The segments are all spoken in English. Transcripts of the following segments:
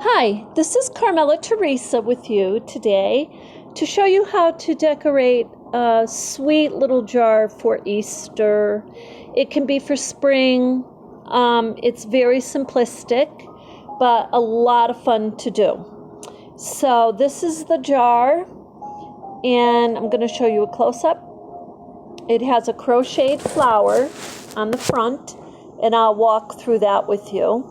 Hi, this is Carmella-Teresa with you today to show you how to decorate a sweet little jar for Easter. It can be for spring. It's very simplistic, but a lot of fun to do. So this is the jar, and I'm going to show you a close-up. It has a crocheted flower on the front, and I'll walk through that with you.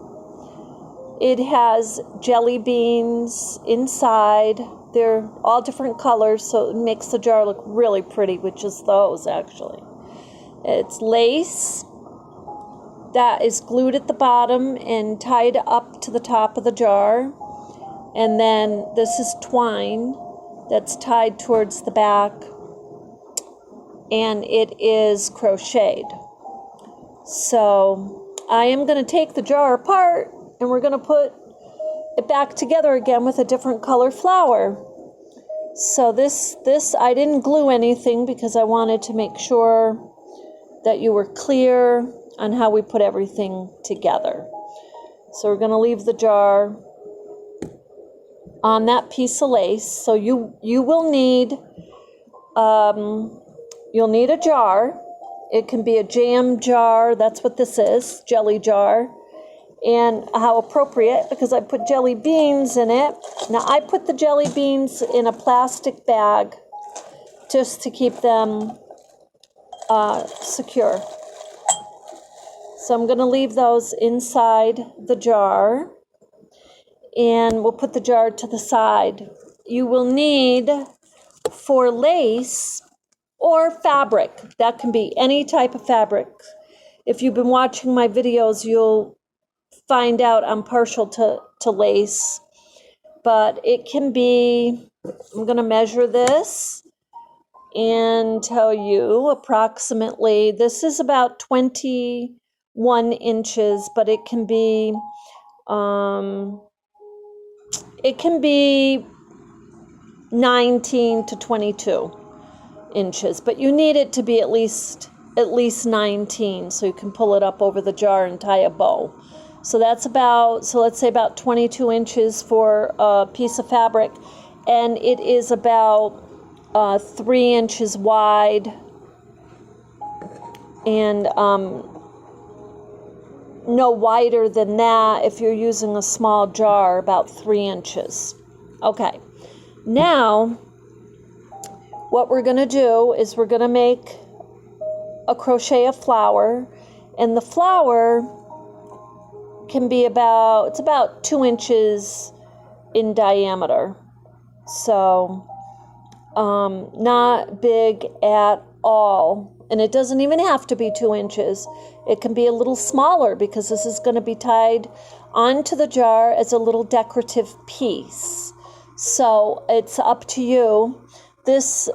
It has jelly beans inside. They're all different colors, so it makes the jar look really pretty, which is those actually. It's lace that is glued at the bottom and tied up to the top of the jar. And then this is twine that's tied towards the back, and it is crocheted. So I am going to take the jar apart, and we're going to put it back together again with a different color flower. So this I didn't glue anything because I wanted to make sure that you were clear on how we put everything together. So we're going to leave the jar on that piece of lace. So you will need you'll need a jar. It can be a jam jar. That's what this is, jelly jar. And how appropriate, because I put jelly beans in it. Now I put the jelly beans in a plastic bag just to keep them secure. So I'm going to leave those inside the jar, and we'll put the jar to the side. You will need, for lace or fabric, that can be any type of fabric. If you've been watching my videos, you'll find out I'm partial to lace, but it can be, I'm going to measure this and tell you approximately, this is about 21 inches, but it can be 19 to 22 inches, but you need it to be at least 19, so you can pull it up over the jar and tie a bow. So that's about, so let's say about 22 inches for a piece of fabric, and it is about 3 inches wide, and no wider than that if you're using a small jar, about 3 inches. Okay, now what we're going to do is we're going to make crochet a flower, and the flower can be about, it's about 2 inches in diameter. So not big at all. And it doesn't even have to be 2 inches. It can be a little smaller because this is going to be tied onto the jar as a little decorative piece. So it's up to you. This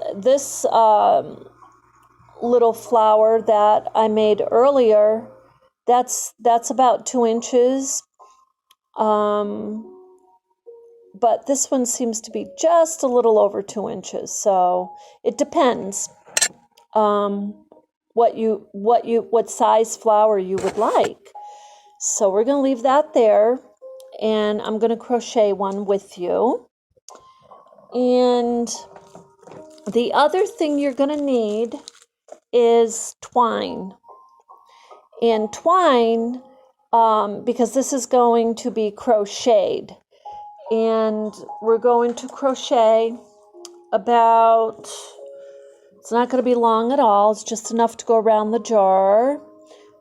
little flower that I made earlier, that's about 2 inches. But this one seems to be just a little over 2 inches. So it depends what size flower you would like. So we're going to leave that there, and I'm going to crochet one with you. And the other thing you're going to need is twine. And twine, because this is going to be crocheted, and we're going to crochet about, it's not going to be long at all, it's just enough to go around the jar,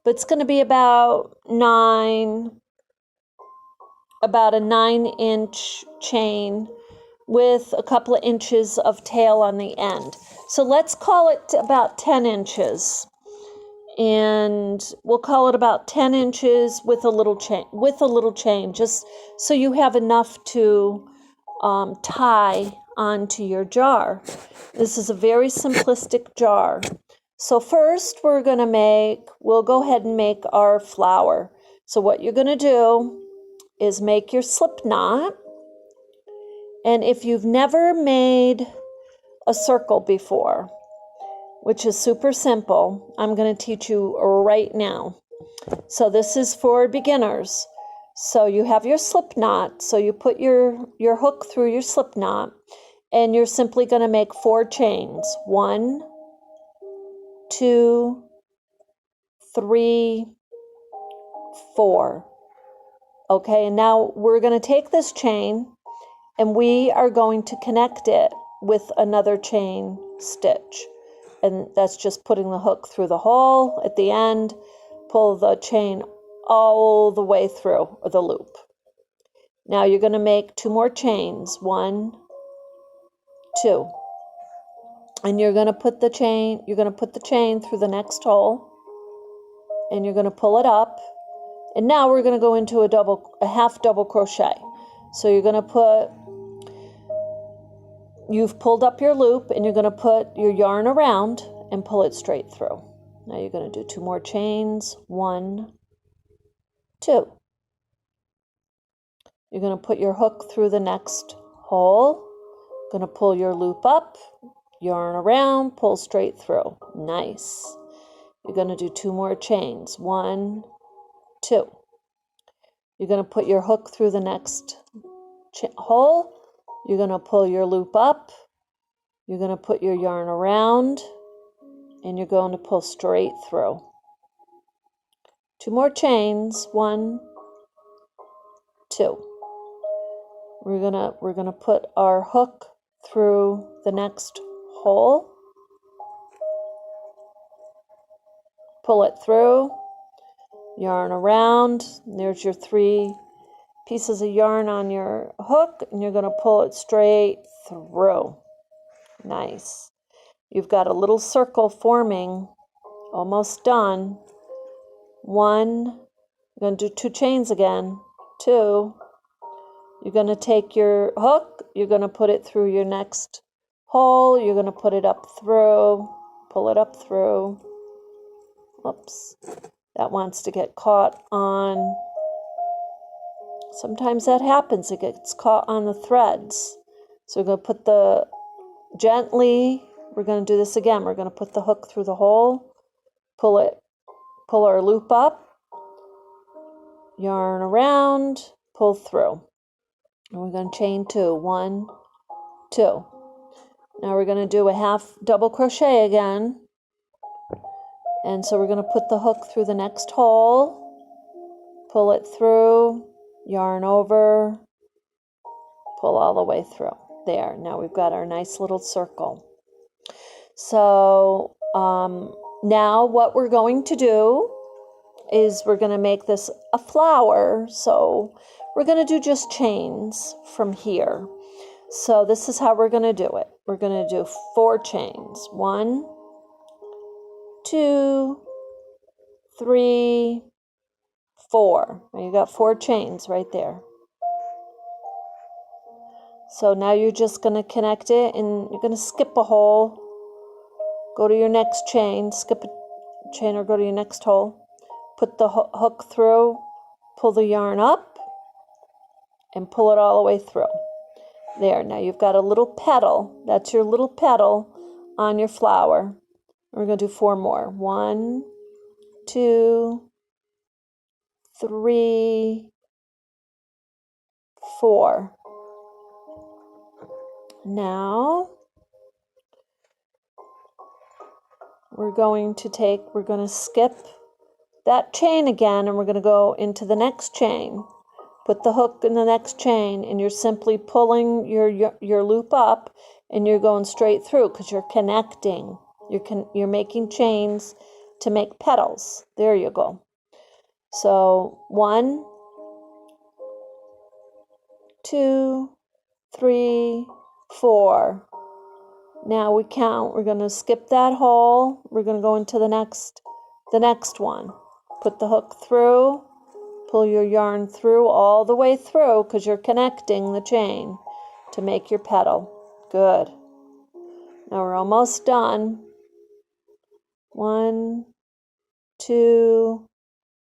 but it's going to be about a 9-inch chain with a couple of inches of tail on the end. So let's call it about 10 inches. And we'll call it about 10 inches with a little chain, just so you have enough to tie onto your jar. This is a very simplistic jar. So first we'll go ahead and make our flower. So what you're going to do is make your slip knot. And if you've never made a circle before, which is super simple, I'm going to teach you right now. So this is for beginners. So you have your slip knot. So you put your hook through your slip knot, and you're simply going to make 4 chains. 1, 2, 3, 4. Okay, and now we're going to take this chain and we are going to connect it with another chain stitch. And that's just putting the hook through the hole at the end, pull the chain all the way through the loop. Now you're going to make 2 more chains. 1, 2. And you're going to put the chain through the next hole, and you're going to pull it up. And now we're going to go into a half double crochet. So you're going to you've pulled up your loop, and you're going to put your yarn around and pull it straight through. Now you're going to do 2 more chains. 1, 2. You're going to put your hook through the next hole. Going to pull your loop up, yarn around, pull straight through. Nice. You're going to do 2 more chains. 1, 2. You're going to put your hook through the next hole. You're going to pull your loop up. You're going to put your yarn around, and you're going to pull straight through. 2 more chains. 1, 2. We're gonna put our hook through the next hole. Pull it through. Yarn around. There's your 3 pieces of yarn on your hook, and you're going to pull it straight through. Nice. You've got a little circle forming, almost done. 1, you're going to do 2 chains again. 2, you're going to take your hook, you're going to put it through your next hole, you're going to put it up through, pull it up through. Oops, that wants to get caught on. Sometimes that happens, it gets caught on the threads. So we're going to put gently, we're going to do this again. We're going to put the hook through the hole, pull our loop up, yarn around, pull through. And we're going to chain 2. 1, 2. Now we're going to do a half double crochet again. And so we're going to put the hook through the next hole, pull it through, yarn over, pull all the way through. There, now we've got our nice little circle. So now what we're going to do is we're going to make this a flower. So we're going to do just chains from here. So this is how we're going to do it. We're going to do 4 chains. 1, 2, 3, 4. Now you got 4 chains right there. So now you're just going to connect it, and you're going to skip a hole, go to your next chain, skip a chain or go to your next hole, put the hook through, pull the yarn up, and pull it all the way through. There, now you've got a little petal. That's your little petal on your flower. We're going to do 4 more. 1, 2, 3, 4. Now we're going to skip that chain again, and we're going to go into the next chain. Put the hook in the next chain, and you're simply pulling your loop up, and you're going straight through because you're connecting. You're making chains to make petals. There you go. So 1, 2, 3, 4. Now we count. We're going to skip that hole. We're going to go into the next one. Put the hook through. Pull your yarn through all the way through because you're connecting the chain to make your petal. Good. Now we're almost done. 1, 2,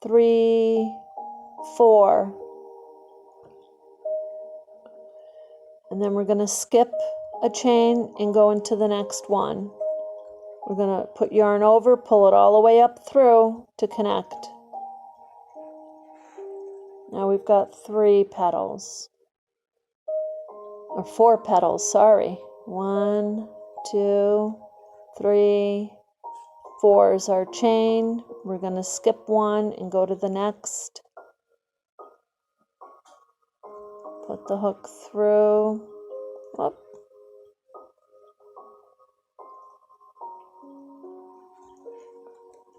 3, 4. And then we're going to skip a chain and go into the next one. We're going to put yarn over, pull it all the way up through to connect. Now now we've got 3 petals. Or 4 petals, sorry. 1, 2, 3, 4 is our chain. We're going to skip 1 and go to the next. Put the hook through. Whoop.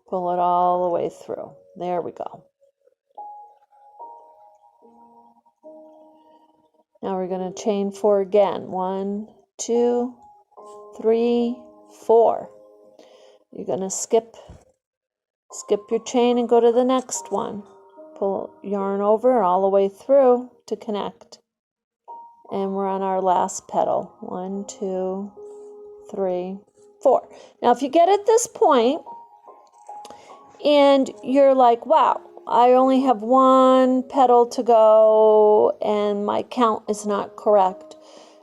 Pull it all the way through. There we go. Now we're going to chain 4 again. 1, 2, 3, 4. You're going to skip your chain and go to the next one. Pull yarn over all the way through to connect. And we're on our last petal. 1, 2, 3, 4. Now if you get at this point and you're like, wow, I only have 1 petal to go and my count is not correct,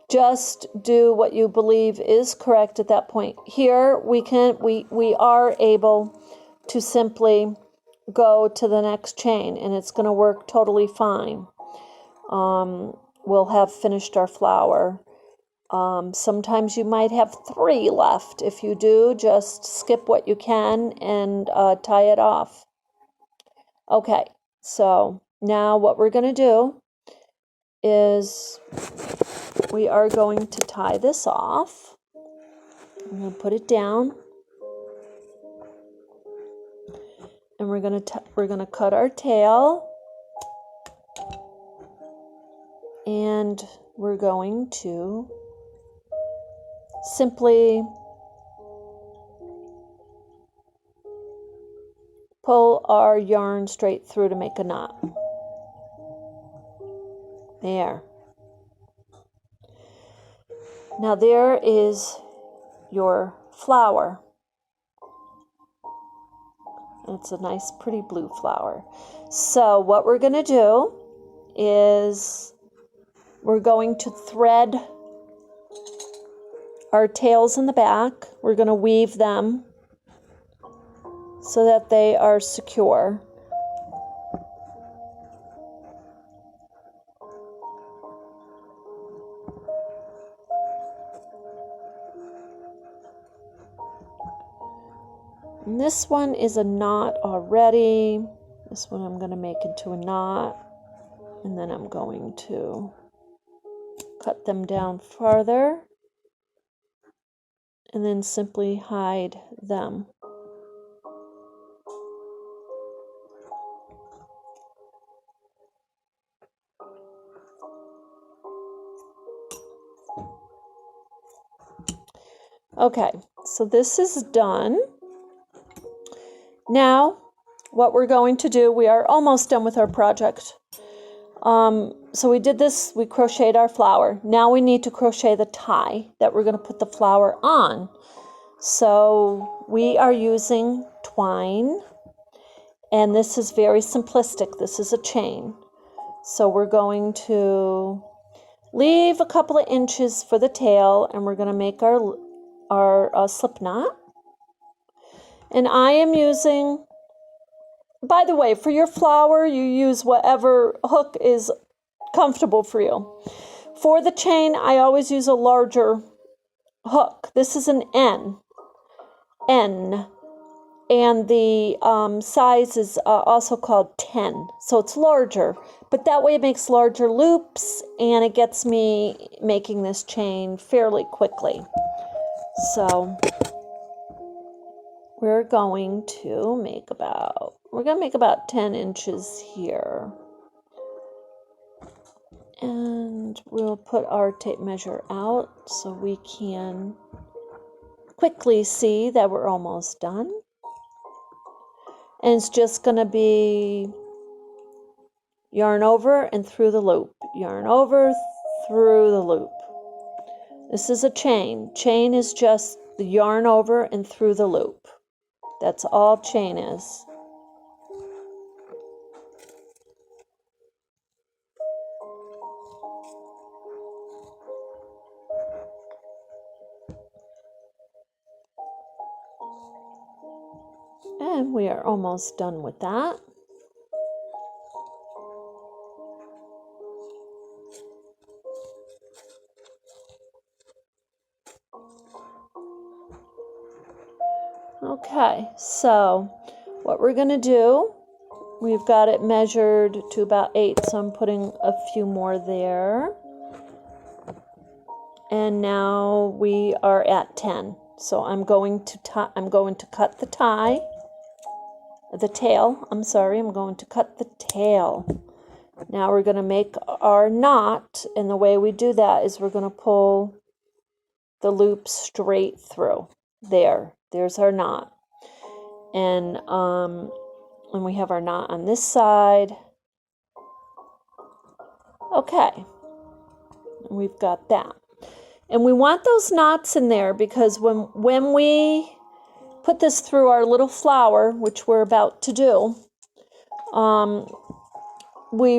just do what you believe is correct at that point. Here we are able to simply go to the next chain and it's going to work totally fine. We'll have finished our flower. Sometimes you might have 3 left. If you do, just skip what you can and tie it off. Okay, so now what we're going to do is we are going to tie this off. I'm going to put it down. And we're going to cut our tail. And we're going to simply pull our yarn straight through to make a knot. There. Now there is your flower. It's a nice pretty blue flower. So what we're going to do is we're going to thread our tails in the back. We're going to weave them so that they are secure. And this one is a knot already. This one I'm going to make into a knot. And then I'm going to cut them down farther. And then simply hide them. Okay, so this is done. Now, what we're going to do, we are almost done with our project. So we did this, we crocheted our flower. Now we need to crochet the tie that we're going to put the flower on. So we are using twine, and this is very simplistic. This is a chain. So we're going to leave a couple of inches for the tail, and we're going to make our slip knot. And I am using, by the way, for your flower, you use whatever hook is comfortable for you. For the chain, I always use a larger hook. This is an N, and the size is also called 10, so it's larger, but that way it makes larger loops, and it gets me making this chain fairly quickly. So we're going to make about 10 inches here. And we'll put our tape measure out so we can quickly see that we're almost done. And it's just going to be yarn over and through the loop. Yarn over, through the loop. This is a chain. Chain is just the yarn over and through the loop. That's all chain is. And we are almost done with that. Okay, so what we're going to do, we've got it measured to about 8, so I'm putting a few more there. And now we are at 10. So I'm going to cut the tail. I'm going to cut the tail. Now we're going to make our knot, and the way we do that is we're going to pull the loop straight through. There's our knot. And we have our knot on this side. Okay, we've got that. And we want those knots in there because when we put this through our little flower, which we're about to do, we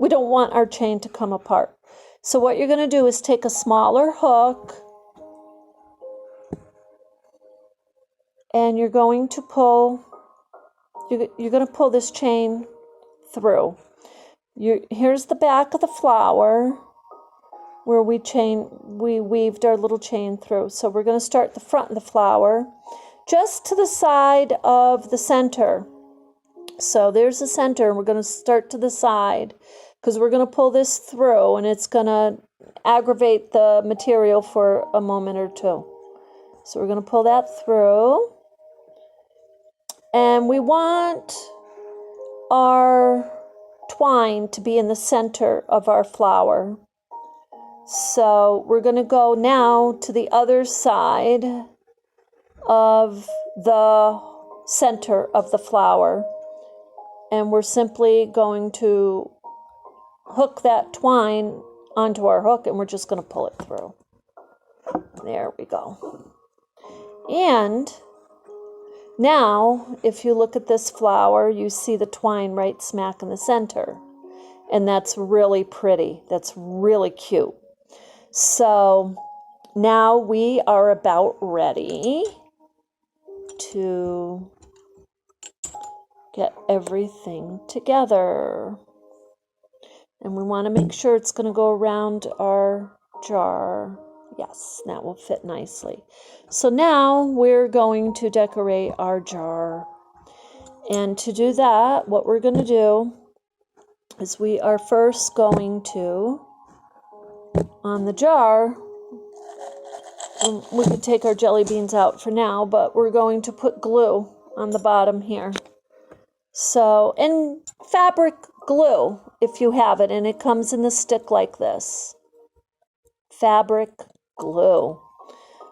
don't want our chain to come apart. So what you're going to do is take a smaller hook, and you're going to pull this chain through. Here's the back of the flower where we weaved our little chain through. So we're going to start the front of the flower just to the side of the center. So there's the center, and we're going to start to the side because we're going to pull this through, and it's going to aggravate the material for a moment or two. So we're going to pull that through, and we want our twine to be in the center of our flower. So we're going to go now to the other side of the center of the flower, and we're simply going to hook that twine onto our hook, and we're just going to pull it through. There we go. And now, if you look at this flower, you see the twine right smack in the center, and that's really pretty. That's really cute. So now we are about ready to get everything together. And we want to make sure it's going to go around our jar. Yes, that will fit nicely. So now we're going to decorate our jar. And to do that, what we're going to do is we are first going to, on the jar, we can take our jelly beans out for now, but we're going to put glue on the bottom here. So, and fabric glue, if you have it, and it comes in the stick like this. Fabric glue.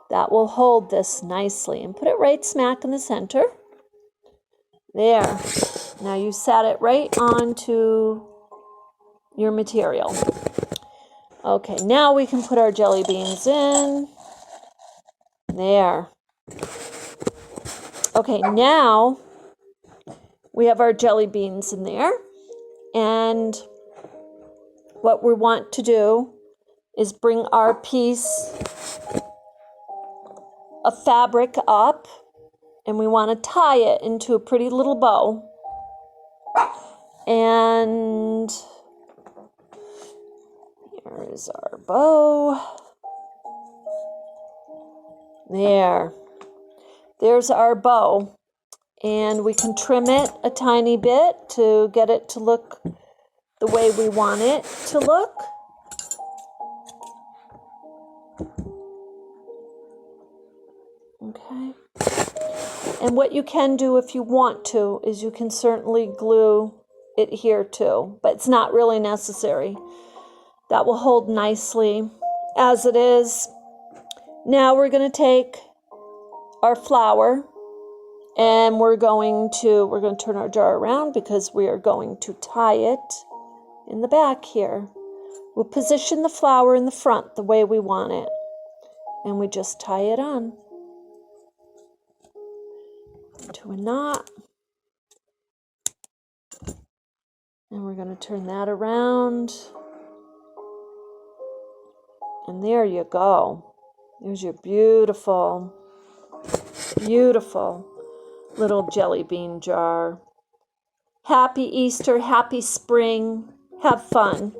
That will hold this nicely, and put it right smack in the center. There. Now you sat it right onto your material. Okay, now we can put our jelly beans in. There. Okay, now we have our jelly beans in there, and what we want to do is bring our piece of fabric up, and we want to tie it into a pretty little bow. And here is our bow. There's our bow. And we can trim it a tiny bit to get it to look the way we want it to look. Okay. And what you can do if you want to is you can certainly glue it here too, but it's not really necessary. That will hold nicely as it is. Now we're going to take our flower, and we're going to turn our jar around because we are going to tie it in the back here. We'll position the flower in the front the way we want it, and we just tie it on into a knot. And we're going to turn that around. And there you go. There's your beautiful, beautiful little jelly bean jar. Happy Easter, happy spring. Have fun.